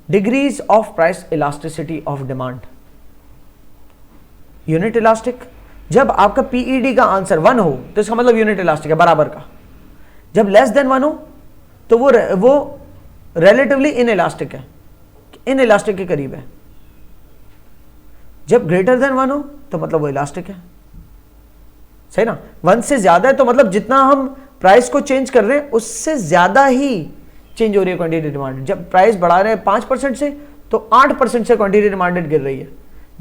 Degrees of price elasticity of demand. Unit elastic, जब आपका PED का आंसर 1 हो तो इसका मतलब यूनिट इलास्टिक है, बराबर का। जब लेस देन 1 हो तो वो रिलेटिवली इन इलास्टिक है, इन इलास्टिक के करीब है। जब ग्रेटर देन 1 हो तो मतलब वो इलास्टिक है, सही ना। 1 से ज्यादा है तो मतलब जितना हम प्राइस को चेंज कर रहे हैं उससे ज्यादा ही चेंज हो रही है क्वांटिटी डिमांडेड। जब प्राइस बढ़ा रहे हैं 5% से तो 8% से क्वांटिटी डिमांडेड गिर रही है।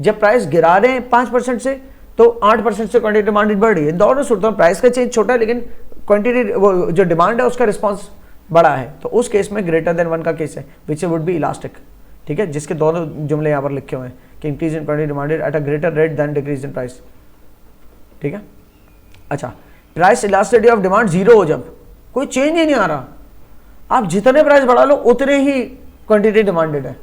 जब प्राइस गिरा रहे हैं 5% से तो 8% से क्वांटिटी डिमांडेड बढ़ रही है। दोनों सूरतों में प्राइस का चेंज छोटा है लेकिन क्वांटिटी वो जो डिमांड है उसका रिस्पॉन्स बड़ा है, तो उस केस में ग्रेटर देन 1 का केस है विच वुड बी इलास्टिक। ठीक है, जिसके दोनों जुमले यहाँ पर लिखे हुए हैं कि increase in quantity demanded at a greater rate than decrease in price. ठीक है, अच्छा, प्राइस इलास्टिसिटी ऑफ डिमांड 0 हो, जब कोई चेंज ही नहीं आ रहा, आप जितने प्राइस बढ़ा लो उतने ही क्वांटिटी डिमांडेड है,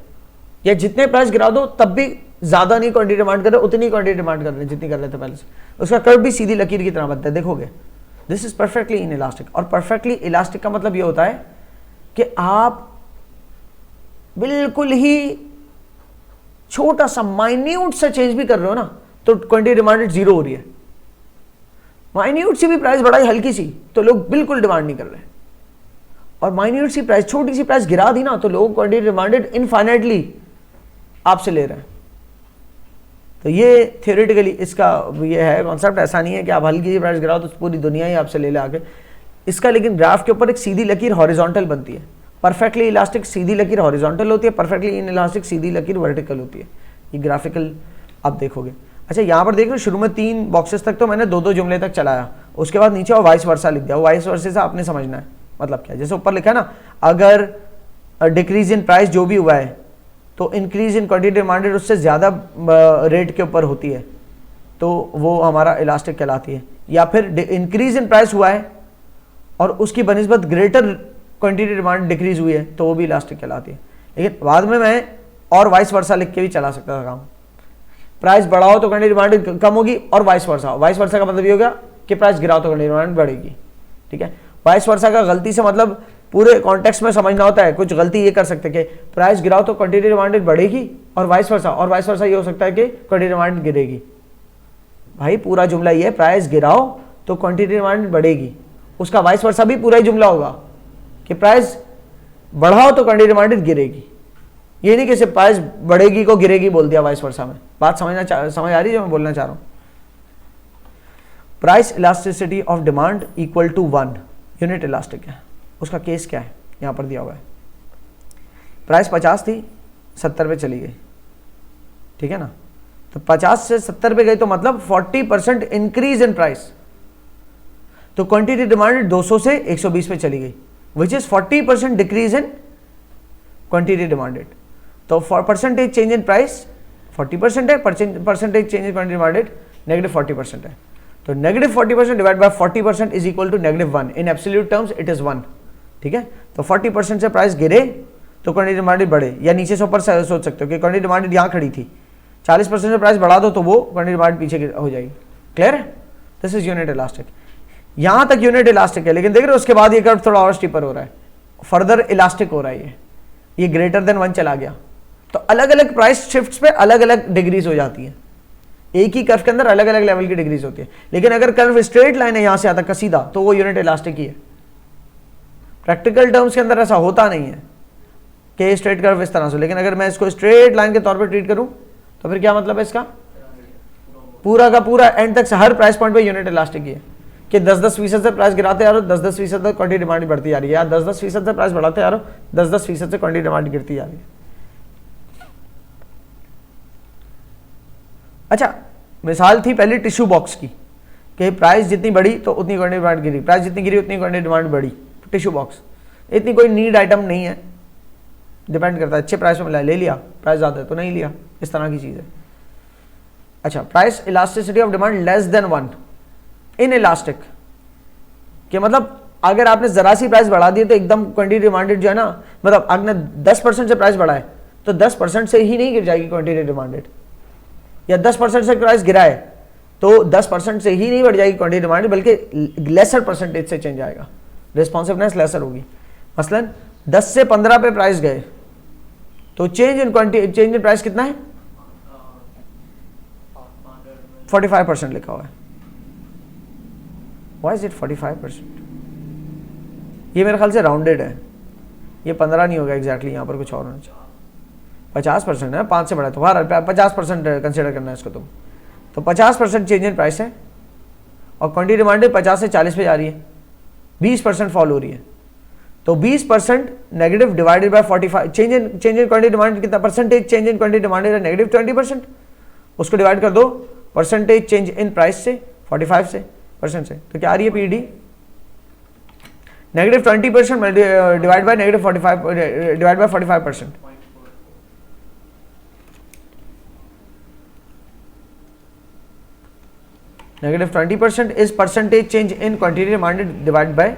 या जितने प्राइस गिरा दो तब भी ज्यादा नहीं क्वांटिटी डिमांड कर रहे, उतनी क्वांटिटी डिमांड कर रहे हैं जितनी कर रहे थे पहले से। उसका कर्व भी सीधी लकीर की तरह बनता है, देखोगे। This is perfectly in elastic. और परफेक्टली इलास्टिक का मतलब ये होता है कि आप बिल्कुल ही छोटा सा माइन्यूट सा चेंज भी कर रहे हो ना तो क्वांटिटी डिमांडेड 0 हो रही है। माइन्यूट सी भी प्राइस बढ़ाई हल्की सी तो लोग बिल्कुल डिमांड नहीं कर रहे, और माइन्यूट सी प्राइस, छोटी सी प्राइस गिरा दी ना तो लोग क्वांटिटी डिमांडेड इनफाइनाइटली आपसे ले रहे हैं। तो ये थियोरेटिकली इसका ये है कॉन्सेप्ट। ऐसा नहीं है कि आप हल्की सी प्राइस गिराओ तो पूरी दुनिया ही आपसे ले आके। इसका लेकिन ग्राफ के ऊपर एक सीधी लकीर हॉरिजॉन्टल बनती है। परफेक्टली इलास्टिक सीधी लकीर हॉरिजॉन्टल होती है, परफेक्टली इन इलास्टिक सीधी लकीर वर्टिकल होती है। ये ग्राफिकल आप देखोगे। अच्छा, यहाँ पर देख लो, शुरू में 3 बॉक्सेस तक तो मैंने 2-2 जुमले तक चलाया, उसके बाद नीचे और वाइस वर्सा लिख दिया। वाइस वर्से से आपने समझना है मतलब क्या। जैसे ऊपर लिखा है ना, अगर डिक्रीज इन प्राइस जो भी हुआ है तो इंक्रीज इन क्वांटिटी डिमांडेड उससे ज़्यादा रेट के ऊपर होती है तो वो हमारा इलास्टिक कहलाती है। या फिर इंक्रीज इन प्राइस हुआ है और उसकी बनिस्बत ग्रेटर क्वांटिटी डिमांड डिक्रीज हुई है तो वो भी इलास्टिक कहलाती है। लेकिन बाद में मैं और वाइस वर्सा लिख के भी चला सकता था काम। प्राइस बढ़ाओ तो क्वांटिटी डिमांड कम होगी, और वाइस वर्सा। वाइस वर्सा का मतलब ये होगा कि प्राइस गिराओ तो क्वांटिटी डिमांड बढ़ेगी। ठीक है, वाइस वर्सा का गलती से मतलब पूरे कॉन्टेक्स्ट में समझना होता है। कुछ गलती ये कर सकते हैं कि प्राइस गिराओ तो क्वांटिटी डिमांड बढ़ेगी, और वाइस वर्सा ये हो सकता है कि क्वांटिटी डिमांड गिरेगी। भाई पूरा जुमला ये है, प्राइस गिराओ तो क्वांटिटी डिमांड बढ़ेगी, उसका वाइस वर्सा भी पूरा ही जुमला होगा कि प्राइस बढ़ाओ तो क्वांटिटी डिमांड गिरेगी। ये नहीं कि सिर्फ प्राइस बढ़ेगी को गिरेगी बोल दिया वाइस वर्सा में। बात समझ आ रही है जो मैं बोलना चाह रहा हूं। Price elasticity of demand equal to 1 unit elastic है। उसका केस क्या है यहां पर दिया हुआ है। प्राइस 50 थी, 70 पे चली गई, ठीक है ना। तो 50 से 70 पे गई तो मतलब 40% इंक्रीज इन प्राइस। तो क्वांटिटी डिमांड 200 से 120 पे चली गई, which is 40% decrease in quantity demanded. तो for percentage change in price 40% है, percentage change in quantity demanded -40% है। तो -40% divide by 40% is equal to -1। In absolute terms it is 1। ठीक है, तो 40% से प्राइस गिरे तो क्वांटिटी डिमांडेड बढ़े, या नीचे से ऊपर सोच सकते हो कि क्वांटिटी डिमांडेड यहाँ खड़ी थी, 40% से प्राइस बढ़ा दो तो वो क्वांटिटी डिमांड पीछे हो जाएगी। क्लियर है? This is unit elastic. यहां तक यूनिट इलास्टिक है, लेकिन देख रहे हो उसके बाद ये कर्व थोड़ा और स्टीपर हो रहा है, फर्दर इलास्टिक हो रहा है। ये ग्रेटर देन 1 चला गया तो अलग अलग प्राइस शिफ्ट्स पे अलग अलग डिग्रीज हो जाती है। एक ही कर्व के अंदर अलग अलग लेवल की डिग्रीज होती है। लेकिन अगर कर्व स्ट्रेट लाइन है यहां से आता का सीधा तो वो यूनिट इलास्टिक ही है। प्रैक्टिकल टर्म्स के अंदर ऐसा होता नहीं है कि स्ट्रेट कर्व इस तरह से, लेकिन अगर मैं इसको स्ट्रेट लाइन के तौर पर ट्रीट करूं तो फिर क्या मतलब है इसका, पूरा का पूरा एंड तक हर प्राइस पॉइंट पे यूनिट इलास्टिक ही है कि 10-10% से प्राइस गिराते आ रहे हो, 10-10% तक क्वांटिटी डिमांड बढ़ती जा रही है, या 10-10% से प्राइस बढ़ाते आ रहे हो, 10-10% से क्वांटिटी डिमांड गिरती जा रही है। अच्छा, मिसाल थी पहले टिश्यू बॉक्स की कि प्राइस जितनी बढ़ी तो उतनी क्वांटिटी डिमांड गिरी, प्राइस जितनी गिरी उतनी क्वांटिटी डिमांड बढ़ी। टिश्यू बॉक्स इतनी कोई नीड आइटम नहीं है, डिपेंड करता है, अच्छे प्राइस में मिला ले लिया, प्राइस ज़्यादा है तो नहीं लिया, इस तरह की चीज़ है। अच्छा, price elasticity of demand less than 1 in elastic कि मतलब अगर आपने जरा सी प्राइस बढ़ा दी तो एकदम क्वांटिटी डिमांडेड जो है ना, मतलब आपने 10% से प्राइस बढ़ाए तो 10% से ही नहीं गिर जाएगी क्वांटिटी डिमांडेड, या 10% से प्राइस गिराए तो 10% से ही नहीं बढ़ जाएगी क्वांटिटी डिमांडेड, बल्कि लेसर परसेंटेज से चेंज आएगा, रिस्पॉन्सिवनेस लेसर होगी। मसलन 10 से 15 पे प्राइस गए तो चेंज इन प्राइस कितना है? 45% लिखा हुआ है। Why is it 45%? ये मेरे ख्याल से राउंडेड है, ये 15 नहीं होगा एग्जैक्टली, यहाँ पर कुछ और होना चाहिए। 50% है, 5 से बड़ा, तो हर 50% कंसिडर करना है इसको तुम। तो 50% चेंज इन प्राइस है और क्वांटिटी डिमांड 50 से 40 पे जा रही है, 20% फॉल हो रही है। तो 20% negative divided by 45, change in quantity demand कितना percentage change in quantity demand है? नेगेटिव 20%। उसको डिवाइड कर दो परसेंटेज चेंज इन प्राइस से, 45 से परसेंट से, तो क्या आ रही है PD? Negative 20% divide by negative 45 divide by 45%। Negative 20% is percentage change in quantity demanded divide by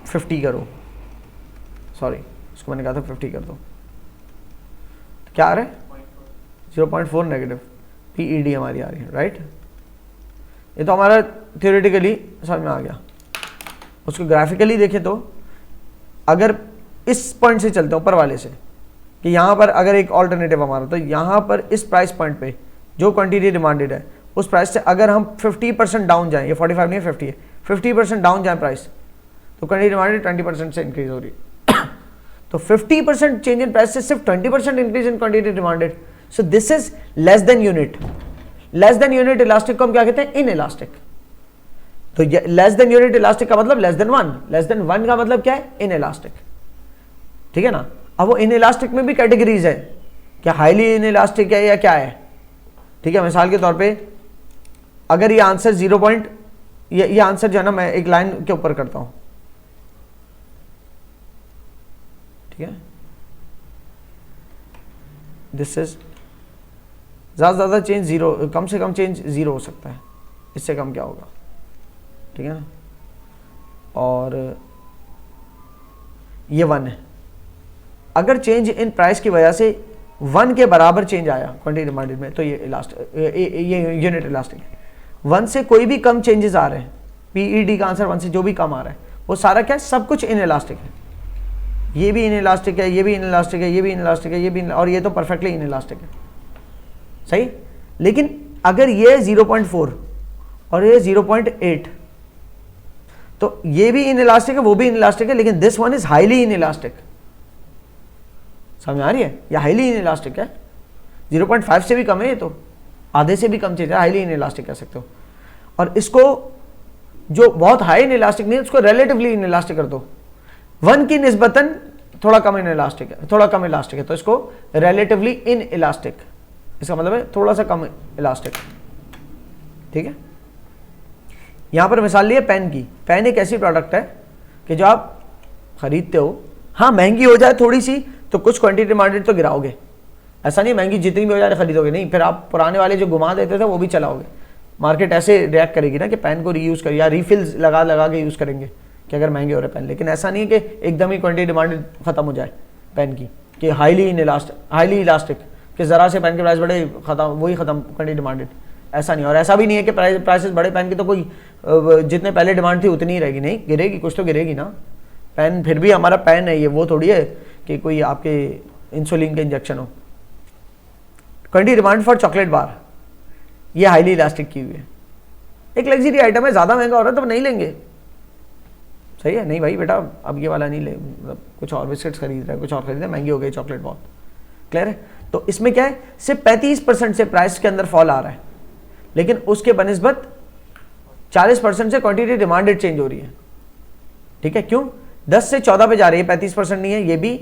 50 करो, सॉरी इसको मैंने कहा था 50 कर दो, तो क्या आ रहा है? 0.4 नेगेटिव पीईडी हमारी आ रही है, राइट। ये तो हमारा थियोरेटिकली समझ में आ गया। उसको ग्राफिकली देखें तो अगर इस पॉइंट से चलते हैं ऊपर वाले से, कि यहाँ पर अगर एक ऑल्टरनेटिव हमारा, तो यहाँ पर इस प्राइस पॉइंट पे जो क्वांटिटी डिमांडेड है उस प्राइस से अगर हम 50% डाउन जाएं, ये 45 नहीं है 50 है, 50% डाउन जाए प्राइस, तो क्वांटिटी डिमांडेड 20% से इंक्रीज हो रही है। तो 50% चेंज इन प्राइस से सिर्फ 20% increase in quantity demanded, so this is less than unit. Less than unit elastic को हम क्या कहते हैं? In elastic. तो लेस देन यूनिट इलास्टिक का मतलब लेस देन 1, लेस देन 1 का मतलब क्या है? इन इलास्टिक, ठीक है ना। अब वो इन इलास्टिक में भी कैटेगरीज है, क्या हाईली इन इलास्टिक है या क्या है, ठीक है। मिसाल के तौर पे अगर ये आंसर 0. ये आंसर जो है ना, मैं एक लाइन के ऊपर करता हूं, ठीक है। दिस इज ज्यादा ज्यादा चेंज 0, कम से कम चेंज 0 हो सकता है, इससे कम क्या होगा, ठीक है ना। और ये 1 है। अगर चेंज इन प्राइस की वजह से 1 के बराबर चेंज आया क्वांटिटी डिमांडेड में, तो ये इलास्टिक, ये यूनिट इलास्टिक है। 1 से कोई भी कम चेंजेस आ रहे हैं, पीईडी का आंसर 1 से जो भी कम आ रहा है वो सारा क्या है? सब कुछ इन इलास्टिक है। ये भी इन इलास्टिक है, ये भी इन इलास्टिक है, ये भी इन इलास्टिक है, ये भी और ये तो परफेक्टली इन इलास्टिक है, सही। लेकिन अगर ये 0.4 और ये 0.8, तो ये भी इन इलास्टिक है, वो भी इन इलास्टिक है, लेकिन this one is highly in elastic. समझ आ रही है? ये हाईली इन इलास्टिक है, 0.5 से भी कम है, ये तो आधे से भी कम चीज है, हाईली इन इलास्टिक कह सकते हो। और इसको जो बहुत हाई इन इलास्टिक नहीं है उसको रिलेटिवली इन इलास्टिक कर दो, 1 की निस्बतन थोड़ा कम इन इलास्टिक है, थोड़ा कम इलास्टिक है, तो इसको रिलेटिवली इन इलास्टिक, इसका मतलब है थोड़ा सा कम इलास्टिक, ठीक है। यहां पर मिसाल ली है पेन की। पेन एक ऐसी प्रोडक्ट है कि जो आप खरीदते हो, हाँ महंगी हो जाए थोड़ी सी तो कुछ क्वांटिटी डिमांडेड तो गिराओगे, ऐसा नहीं महंगी जितनी भी हो जाए खरीदोगे नहीं, फिर आप पुराने वाले जो घुमा देते थे वो भी चलाओगे। मार्केट ऐसे रिएक्ट करेगी ना कि पेन को रीयूज कर या रिफिल्स लगा लगा के यूज़ करेंगे कि अगर महंगे हो रहे पेन। लेकिन ऐसा नहीं है कि एकदम ही क्वांटिटी डिमांडेड खत्म हो जाए पेन की, कि हाईली इलास्टिक कि ज़रा से पेन के प्राइस बढ़े खत्म, वही खत्म क्वांटिटी डिमांडेड, ऐसा नहीं। और ऐसा भी नहीं है कि प्राइसेस बढ़े पेन की तो कोई जितने पहले डिमांड थी उतनी ही रहेगी, नहीं गिरेगी, कुछ तो गिरेगी ना। पेन फिर भी हमारा पेन है, ये वो थोड़ी है कि कोई आपके इंसुलिन के इंजेक्शन हो। Quantity demand for chocolate bar, ये हाईली इलास्टिक की हुई है, एक लग्जरी आइटम है, ज़्यादा महंगा हो रहा है तो नहीं लेंगे, सही है। नहीं भाई बेटा अब ये वाला नहीं ले, मतलब कुछ और बिस्किट्स खरीद रहे हैं, कुछ और खरीद रहे हैं, महंगी हो गई चॉकलेट बहुत, क्लियर है। तो इसमें क्या है, सिर्फ 35% से प्राइस के अंदर फॉल आ रहा है, लेकिन उसके बनिस्बत 40% से क्वांटिटी डिमांडेड चेंज हो रही है, ठीक है। क्यों? 10 से 14 पे जा रही है, 35% नहीं है, ये भी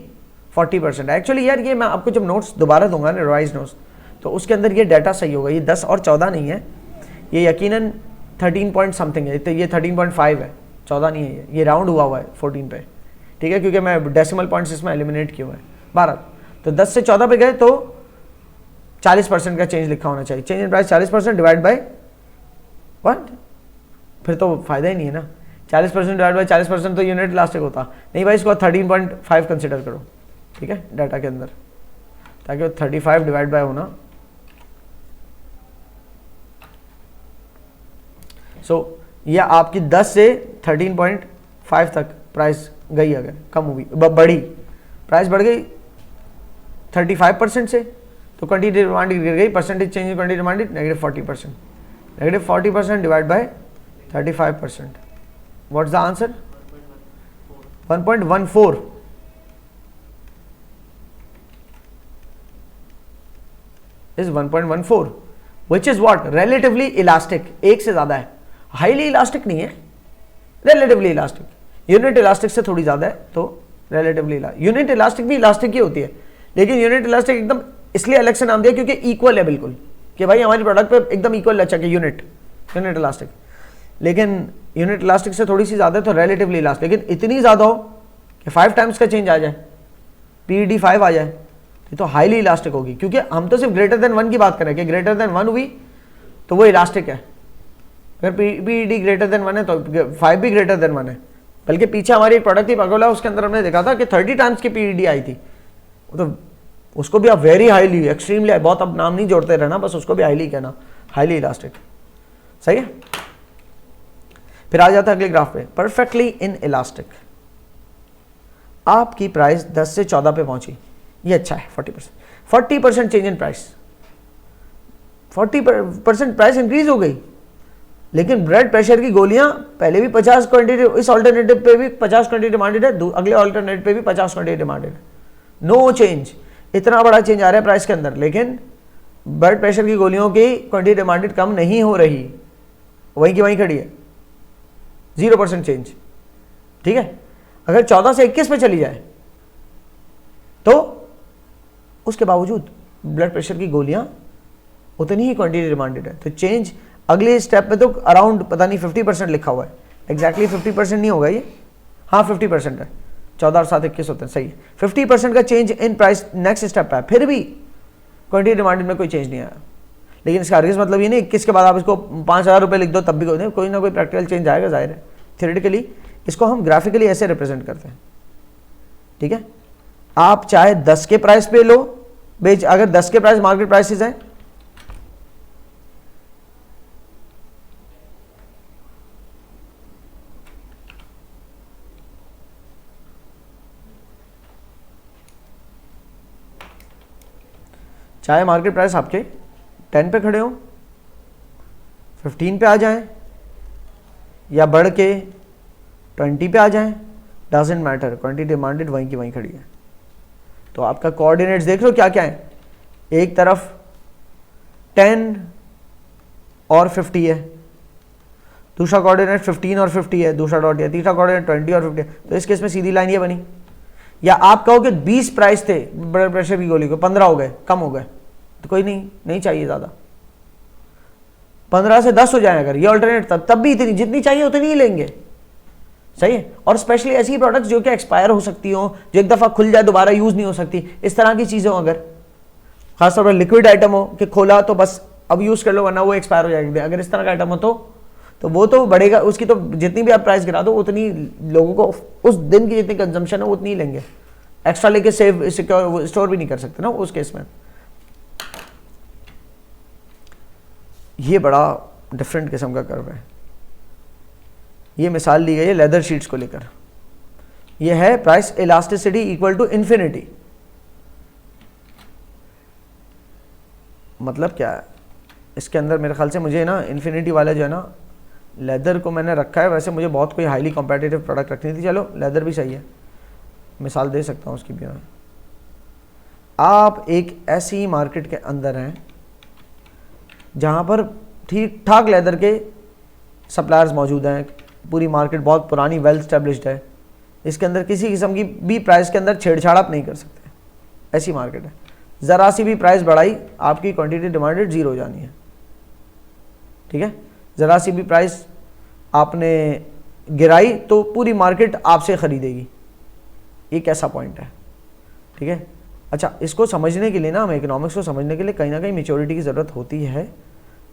40% है। एक्चुअली यार ये मैं आपको जब नोट्स दोबारा दूंगा ना, रिवाइज नोट्स, तो उसके अंदर ये डाटा सही होगा, ये 10 और 14 नहीं है, ये यकीनन 13 पॉइंट समथिंग है, तो ये 13.5 है, 14 नहीं है, ये राउंड हुआ है 14 पे, ठीक है, क्योंकि मैं डेसिमल पॉइंट्स इसमें एलिमिनेट किए हुए हैं 12। तो 10 से 14 पे गए तो 40% का चेंज लिखा होना चाहिए, change in price 40% divide bye 1, फिर तो फायदा ही नहीं है ना। 40% डिवाइड बाय 40% तो यूनिट इलास्टिक होता नहीं भाई, इसको 13.5 कंसिडर करो, ठीक है, डाटा के अंदर, ताकि वो 35 डिवाइड बाय होना। सो यह आपकी 10 से 13.5 तक प्राइस गई, अगर कम हुई बढ़ी, प्राइस बढ़ गई 35% से, तो क्वांटिटी डिमांड गिर गई, percentage change in quantity demand -40%, -40% divide bye 35%, what is the answer? 1.14 is 1.14 which is what? relatively elastic, एक से ज्यादा है, हाईली इलास्टिक नहीं है, relatively इलास्टिक, यूनिट इलास्टिक से थोड़ी ज्यादा है, तो relatively इलास्टिक, यूनिट इलास्टिक भी इलास्टिक ही होती है, लेकिन यूनिट इलास्टिक एकदम इसलिए अलग से नाम दिया क्योंकि इक्वल है बिल्कुल, कि भाई हमारी प्रोडक्ट पे एकदम इक्वल लचक है यूनिट इलास्टिक, लेकिन यूनिट इलास्टिक से थोड़ी सी ज्यादा है तो relatively इलास्टिक, लेकिन इतनी ज्यादा हो कि 5 टाइम्स का चेंज आ जाए, PED 5 आ जाए, तो हाईली इलास्टिक होगी, क्योंकि हम तो सिर्फ ग्रेटर देन 1 की बात करें कि ग्रेटर देन 1 हुई तो वो इलास्टिक है, अगर PED ग्रेटर देन 1 है तो 5 भी ग्रेटर देन 1 है, बल्कि पीछे हमारी एक प्रोडक्ट थी पगोला, उसके अंदर हमने देखा था कि 30 टाइम्स की PED आई थी, तो उसको भी आप वेरी हाईली, एक्सट्रीमली, बहुत अब नाम नहीं जोड़ते रहना, बस उसको भी हाईली कहना, हाईली इलास्टिक, सही है। फिर आ जाता है अगले ग्राफ पे, परफेक्टली इन इलास्टिक, आपकी प्राइस 10 से 14 पे पहुंची, ये अच्छा है, 40% change in price, 40% price increase हो गई, लेकिन ब्लड प्रेशर की गोलियां पहले भी 50 क्वांटिटी, इस ऑल्टरनेटिव पे भी 50 क्वांटिटी डिमांडेड है, अगले ऑल्टरनेटिव पे भी 50 क्वांटिटी डिमांडेड है, नो चेंज, इतना बड़ा चेंज आ रहा है प्राइस के अंदर, लेकिन ब्लड प्रेशर की गोलियों की क्वांटिटी डिमांडेड कम नहीं हो रही, वहीं की वहीं खड़ी है, 0% चेंज, ठीक है। अगर 14 से 21 पे चली जाए तो उसके बावजूद ब्लड प्रेशर की गोलियां उतनी ही क्वांटिटी डिमांडेड है, तो चेंज अगले स्टेप में तो अराउंड पता नहीं 50% लिखा हुआ है, एग्जैक्टली 50% नहीं होगा ये, हाँ 50% है, 14 और 7 21 होते हैं, सही है, 50% का change in price next step है, फिर भी क्वांटिटी डिमांडेड में कोई चेंज नहीं आया, लेकिन इसका अर्गेंस मतलब ये नहीं 21 के बाद आप इसको 5000 रुपये लिख दो तब भी कोई ना कोई प्रैक्टिकल चेंज आएगा, जाहिर है। थ्योरेटिकली इसको हम ग्राफिकली ऐसे रिप्रेजेंट करते हैं, ठीक है। आप चाहे 10 के प्राइस पे लो बेच, अगर 10 के प्राइस मार्केट प्राइसेस हैं, चाहे मार्केट प्राइस आपके 10 पे खड़े हो, 15 पे आ जाएं, या बढ़ के 20 पे आ जाएं, डजेंट मैटर, क्वांटिटी डिमांडेड वहीं की वहीं खड़ी है, तो आपका कोऑर्डिनेट्स देख लो क्या क्या है, एक तरफ 10 और 50 है, दूसरा कोऑर्डिनेट 15 और 50 है, दूसरा डॉट है, तीसरा कोऑर्डिनेट 20 और 50 है, तो इस केस में सीधी लाइन ये बनी। या आप कहो कि 20 प्राइस थे ब्लड प्रेशर की गोली को, 15 हो गए, कम हो गए, तो कोई नहीं चाहिए ज़्यादा, 15 से 10 हो जाए अगर ये ऑल्टरनेट, तब भी इतनी जितनी चाहिए उतनी ही लेंगे, सही है। और स्पेशली ऐसी प्रोडक्ट्स जो कि एक्सपायर हो सकती हो, जो एक दफ़ा खुल जाए दोबारा यूज़ नहीं हो सकती, इस तरह की चीज़ें हो, अगर खासतौर पर लिक्विड आइटम हो कि खोला तो बस अब यूज़ कर लो वरना वो एक्सपायर हो जाएगी, अगर इस तरह का आइटम हो तो वो तो बढ़ेगा, उसकी तो जितनी भी आप प्राइस गिरा दो उतनी लोगों को उस दिन की जितनी कंजम्पशन है उतनी ही लेंगे, एक्स्ट्रा लेके सेव सिक्योर स्टोर भी नहीं कर सकते ना उस केस में। ये बड़ा डिफरेंट किस्म का कर्व है, ये मिसाल ली गई है लेदर शीट्स को लेकर, ये है price elasticity equal to infinity, मतलब क्या है इसके अंदर, मेरे ख्याल से मुझे ना इन्फिनिटी वाला जो है ना लेदर को मैंने रखा है, वैसे मुझे बहुत कोई हाईली कॉम्पिटिटिव प्रोडक्ट रखनी थी, चलो लेदर भी सही है, मिसाल दे सकता हूँ उसकी भी मैं। आप एक ऐसी मार्केट के अंदर हैं जहाँ पर ठीक ठाक लेदर के सप्लायर्स मौजूद हैं, पूरी मार्केट बहुत पुरानी वेल स्टैब्लिश्ड है, इसके अंदर किसी किस्म की भी प्राइस के अंदर छेड़छाड़ आप नहीं कर सकते, ऐसी मार्केट है। ज़रा सी भी प्राइस बढ़ाई आपकी क्वांटिटी डिमांडेड 0 हो जानी है, ठीक है। ज़रा सी भी प्राइस आपने गिराई तो पूरी मार्केट आपसे ख़रीदेगी, ये कैसा पॉइंट है, ठीक है। अच्छा, इसको समझने के लिए ना, हमें इकोनॉमिक्स को समझने के लिए कहीं ना कहीं मैच्योरिटी की ज़रूरत होती है,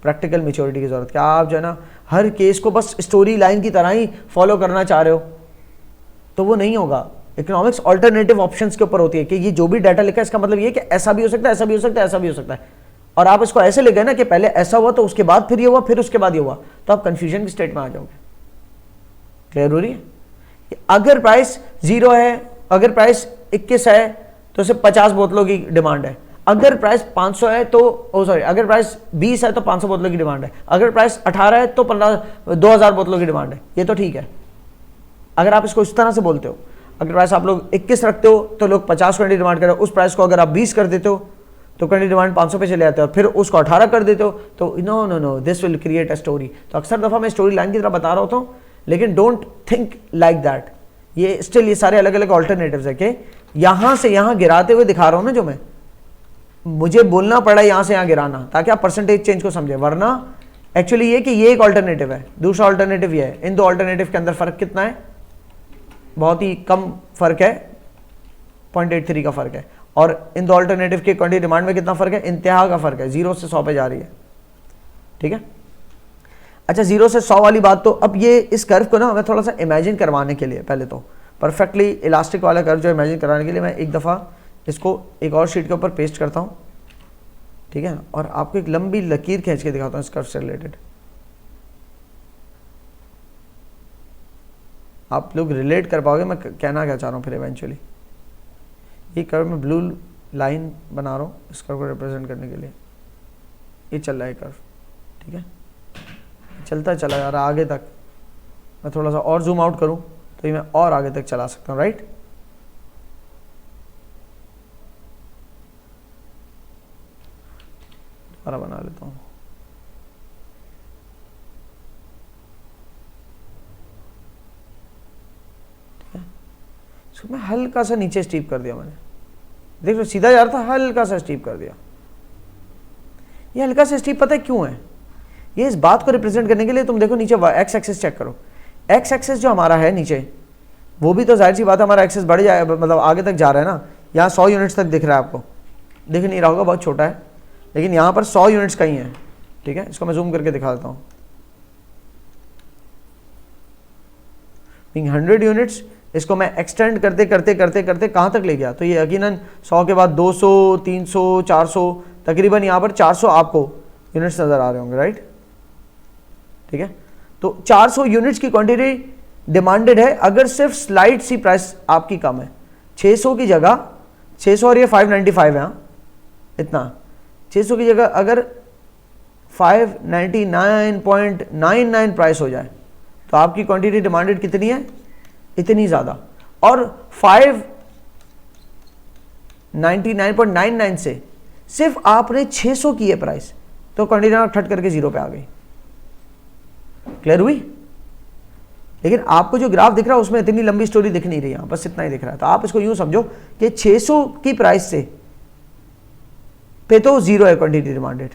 प्रैक्टिकल मैच्योरिटी की ज़रूरत। क्या आप जो है ना हर केस को बस स्टोरी लाइन की तरह ही फॉलो करना चाह रहे हो तो वो नहीं होगा। इकोनॉमिक्स ऑल्टरनेटिव ऑप्शंस के ऊपर होती है कि ये जो भी डाटा लिखा है इसका मतलब ये कि ऐसा भी हो सकता है, ऐसा भी हो सकता है, ऐसा भी हो सकता है, और आप इसको ऐसे लिखे ना कि पहले ऐसा हुआ तो उसके बाद फिर ये हुआ, फिर उसके बाद ये हुआ, तो आप कंफ्यूजन की स्टेट में आ जाओगे। क्लियर हो रही है? अगर प्राइस 0 है, अगर प्राइस 21 है तो सिर्फ 50 बोतलों की डिमांड है। अगर प्राइस 500 है तो अगर प्राइस 20 है तो 500 बोतलों की डिमांड है। अगर प्राइस 18 है तो 2000 बोतलों की डिमांड है। ये तो ठीक है अगर आप इसको इस तरह से बोलते हो। अगर प्राइस आप लोग 21 रखते हो तो लोग 50 क्वांटिटी डिमांड करें। उस प्राइस को अगर आप 20 कर देते हो तो क्वांटिटी डिमांड 500 पे चले जाते हो, फिर उसको 18 कर देते हो तो no no no this will create a story. तो अक्सर दफ़ा मैं स्टोरी लाइन की तरह बता रहा होता हूँ, लेकिन डोंट थिंक लाइक दैट। ये स्टिल ये सारे अलग अलग ऑल्टरनेटिव्स है कि यहाँ से यहाँ गिराते हुए दिखा रहा हूँ ना, जो मैं मुझे बोलना पड़ा यहाँ से यहाँ गिराना ताकि आप परसेंटेज चेंज को समझे, वरना एक्चुअली ये कि ये एक ऑल्टरनेटिव है, दूसरा ऑल्टरनेटिव ये है। इन दो ऑल्टरनेटिव के अंदर फ़र्क कितना है? बहुत ही कम फ़र्क है, 0.83 का फ़र्क है। और इन दो ऑल्टरनेटिव के क्वांटिटी डिमांड में कितना फ़र्क है? इंतहा का फ़र्क है, 0 से 100 पे जा रही है। ठीक है, अच्छा 0 से 100 वाली बात। तो अब ये इस कर्व को ना हमें थोड़ा सा इमेजिन करवाने के लिए, पहले तो परफेक्टली इलास्टिक वाला कर्व जो इमेजिन कराने के लिए मैं एक दफ़ा इसको एक और शीट के ऊपर पेस्ट करता हूँ। ठीक है, और आपको एक लंबी लकीर खींच के दिखाता हूँ इस कर्व से रिलेटेड। आप लोग रिलेट कर पाओगे मैं कहना क्या चाह रहा हूँ। फिर इवेंचुअली ये कर्व में ब्लू लाइन बना रहा हूँ इस कर्व को रिप्रेजेंट करने के लिए। ये चल रहा है कर्व, ठीक है, चलता चला जा रहा आगे तक। मैं थोड़ा सा और जूम आउट करूँ तो ये मैं और आगे तक चला सकता हूँ, राइट। दोबारा बना लेता हूँ। इसको मैं हल्का सा नीचे स्टीप कर दिया मैंने, देख लो सीधा जा रहा था, हल्का सा स्टीप कर दिया। ये हल्का सा स्टीप पता है क्यों है? ये इस बात को रिप्रेजेंट करने के लिए, तुम देखो नीचे एक्स एक्सिस चेक करो। एक्स एक्सिस जो हमारा है नीचे, वो भी तो जाहिर सी बात है हमारा एक्सिस बढ़ जाए, मतलब आगे तक जा रहा है ना। यहाँ 100 यूनिट्स तक दिख रहा है, आपको दिख नहीं रहा होगा, बहुत छोटा है, लेकिन यहाँ पर 100 यूनिट्स कहीं है। ठीक है, इसको मैं जूम करके दिखा देता हूँ। 100 यूनिट्स, इसको मैं एक्सटेंड करते करते करते करते कहाँ तक ले गया? तो ये यकीनन 100 के बाद 200, 300, 400, तकरीबन यहाँ पर 400 आपको यूनिट्स नज़र आ रहे होंगे, राइट। ठीक है, तो 400 यूनिट्स की क्वांटिटी डिमांडेड है अगर सिर्फ स्लाइड सी प्राइस आपकी कम है। 600 की जगह 600 और ये 595 है, इतना 600 की जगह अगर 599.99 प्राइस हो जाए तो आपकी क्वांटिटी डिमांडेड कितनी है? इतनी ज़्यादा। और 599.99 से सिर्फ आपने 600 की है प्राइस, तो क्वांटिटी ठट करके 0 पे आ गई। क्लियर हुई? लेकिन आपको जो ग्राफ दिख रहा है उसमें इतनी लंबी स्टोरी दिख नहीं रही है, बस इतना ही दिख रहा है। तो आप इसको यूं समझो कि 600 की प्राइस से पे तो 0 है क्वांटिटी डिमांडेड,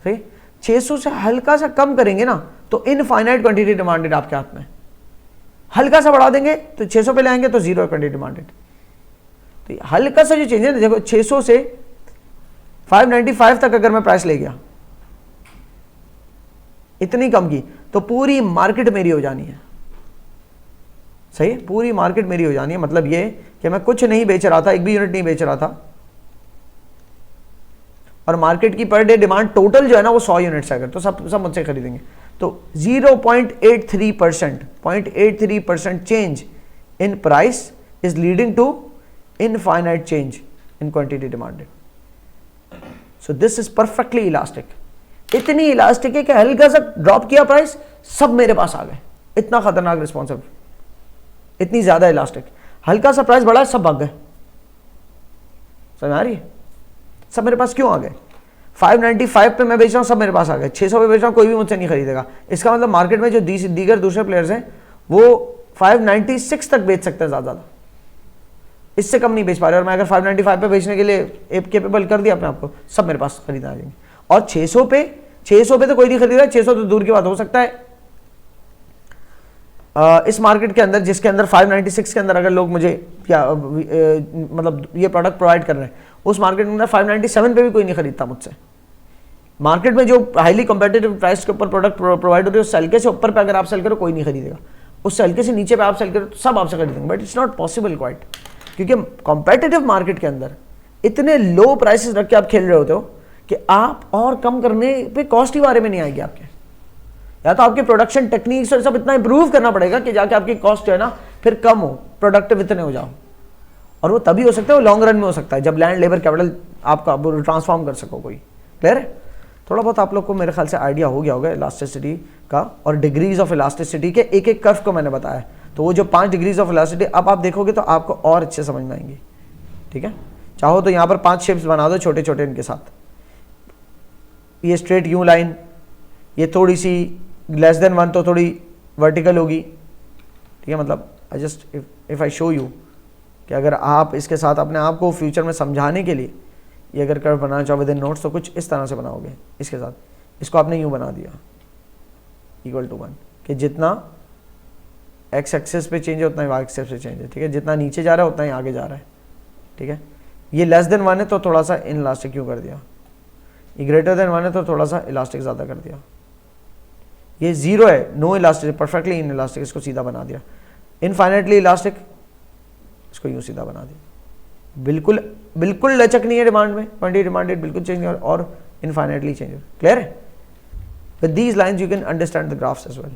सही। 600 से हल्का सा कम करेंगे ना तो इनफाइनाइट क्वांटिटी डिमांडेड आपके हाथ में। हल्का सा बढ़ा देंगे तो 600 पे ले आएंगे तो 0 है क्वांटिटी डिमांडेड। तो हल्का सा जो चेंज है, देखो 600 से 595 तक अगर मैं प्राइस ले गया, इतनी कम की, तो पूरी मार्केट मेरी हो जानी है, सही। पूरी मार्केट मेरी हो जानी है, मतलब ये कि मैं कुछ नहीं बेच रहा था, एक भी यूनिट नहीं बेच रहा था, और मार्केट की पर डे डिमांड टोटल जो है ना वो 100 यूनिट्स है अगर, तो सब मुझसे खरीदेंगे। तो 0.83% change in price is leading to infinite change in quantity demanded. So this is perfectly elastic. इतनी इलास्टिक है कि हल्का सा ड्रॉप किया प्राइस, सब मेरे पास आ गए। इतना खतरनाक रिस्पॉन्सिव, इतनी ज्यादा इलास्टिक। हल्का सा प्राइस बढ़ा, सब भाग गए। समझ आ रही है? सब मेरे पास क्यों आ गए? 595 पे मैं बेच रहा हूँ, सब मेरे पास आ गए। 600 पे बेच रहा हूँ, कोई भी मुझसे नहीं खरीदेगा। इसका मतलब मार्केट में जो दीगर दूसरे प्लेयर्स हैं वो 596 तक बेच सकते हैं, ज़्यादा इससे कम नहीं बेच पा रहे। और मैं अगर 595 पे बेचने के लिए केपेबल कर दिया अपने आपको, सब मेरे पास खरीदना आ जाएंगे। और 600 पे तो कोई नहीं खरीदेगा, 600 तो दूर की बात। हो सकता है इस मार्केट के अंदर, जिसके अंदर 596 के अंदर अगर लोग मुझे मतलब ये प्रोडक्ट प्रोवाइड कर रहे हैं, उस मार्केट के अंदर 597 पे भी कोई नहीं खरीदता मुझसे। मार्केट में जो हाईली कॉम्पिटिटिव प्राइस के ऊपर प्रोडक्ट प्रोवाइड हो रही है, उस हल्के से ऊपर पे अगर आप सेल करो कोई नहीं खरीदेगा, उससे हल्के से नीचे पे आप सेल करो तो सब आपसे खरीदेंगे। But it's not possible quite, क्योंकि कॉम्पिटिटिव मार्केट के अंदर इतने लो प्राइसेस रख के आप खेल रहे होते हो कि आप और कम करने पे कॉस्ट ही बारे में नहीं आएगी आपके। या तो आपके प्रोडक्शन टेक्निक्स और सब इतना इंप्रूव करना पड़ेगा कि जाके आपकी कॉस्ट जो है ना फिर कम हो, प्रोडक्टिव इतने हो जाओ। और वो तभी हो सकता है, वो लॉन्ग रन में हो सकता है जब लैंड लेबर कैपिटल आपका ट्रांसफॉर्म कर सको कोई। क्लियर है? थोड़ा बहुत आप लोग को मेरे ख्याल से आइडिया हो गया होगा इलास्टिसिटी का, और डिग्रीज ऑफ इलास्टिसिटी के एक एक कर्व को मैंने बताया। तो वो जो 5 डिग्रीज ऑफ इलास्टिसिटी अब आप देखोगे तो आपको और अच्छे समझ में आएंगी। ठीक है, चाहो तो यहाँ पर 5 शेप्स बना दो छोटे छोटे इनके साथ। ये स्ट्रेट यू लाइन, ये थोड़ी सी लेस देन 1 तो थोड़ी वर्टिकल होगी। ठीक है, मतलब I just if I show you कि अगर आप इसके साथ अपने आप को फ्यूचर में समझाने के लिए ये अगर कर्व बनाना चाहो विद इन नोट्स तो कुछ इस तरह से बनाओगे इसके साथ। इसको आपने यूँ बना दिया इक्वल टू 1 कि जितना एक्स एक्सेस पे चेंज है उतना ही वाई एक्सेस पे चेंज है। ठीक है, जितना नीचे जा रहा है उतना ही आगे जा रहा है। ठीक है, ये लेस देन 1 है तो थोड़ा सा इन इलास्टिक क्यों कर दिया, ये ग्रेटर देन 1 है तो थोड़ा सा इलास्टिक ज़्यादा कर दिया। ये 0 है, no elastic, perfectly inelastic, इसको सीधा बना दिया। इनफाइनाइटली इलास्टिक, इसको यूँ सीधा बना दिया। बिल्कुल बिल्कुल लचक नहीं है डिमांड में, क्वांटिटी डिमांडेड बिल्कुल चेंज और इनफाइनाइटली चेंज। क्लियर है? With these lines you can understand the graphs as well.